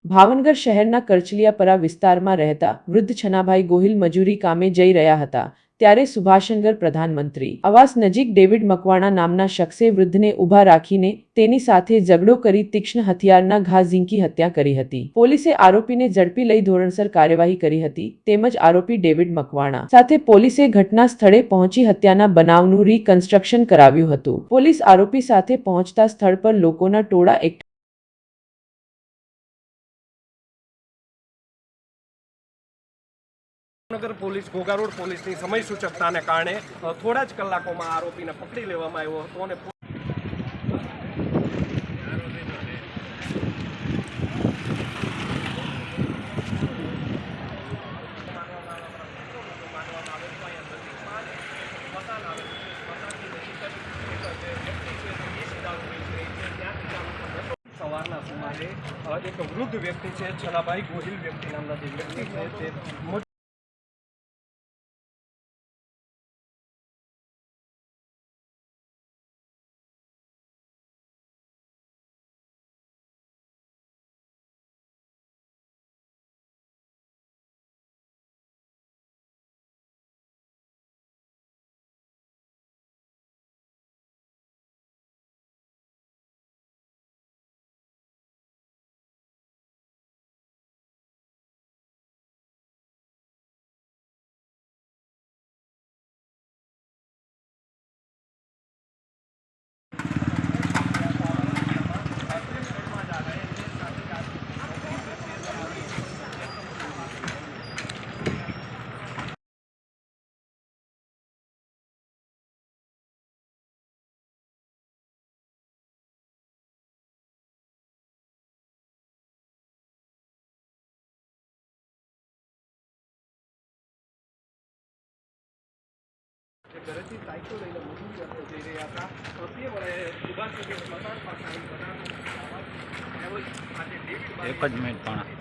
ભાવનગર શહેરના કરચલિયાપરા વિસ્તારમાં રહેતા વૃદ્ધ છનાભાઈ ગોહિલ મજૂરી કામે જઈ રહ્યા હતા ત્યારે સુભાષનગર પ્રધાનમંત્રી આવાસ નજીક ડેવિડ મકવાણા નામના શખ્સે વૃદ્ધને ઊભા રાખીને તેની સાથે ઝઘડો કરી તીક્ષ્ણ હથિયારના ઘા ઝીંકી હત્યા કરી હતી। પોલીસે આરોપીને ઝડપી લઈ ધોરણસર કાર્યવાહી કરી હતી તેમજ આરોપી ડેવિડ મકવાણા સાથે પોલીસે ઘટના સ્થળે પહોંચી હત્યાના બનાવનું રીકન્સ્ટ્રક્શન કરાવ્યું હતું। પોલીસ આરોપી સાથે પહોંચતા સ્થળ પર લોકોના ટોળા એકઠા નગર પોલીસ ઘોઘા રોડ પોલીસની સમય સૂચકતાને કારણે થોડા જ કલાકોમાં આરોપીને પકડી લેવામાં આવ્યો હતો અને સવારના સુમારે એક વૃદ્ધ વ્યક્તિ છે છનાભાઈ ગોહિલ વ્યક્તિ નામના જે વ્યક્તિ છે તે ઘરેથી સાયકલ લઈને મજૂરી અર્થે જઈ રહ્યા હતા તે વડે સુભાષનગર સ્મશાન પાસે એક જ મિનિટ પણ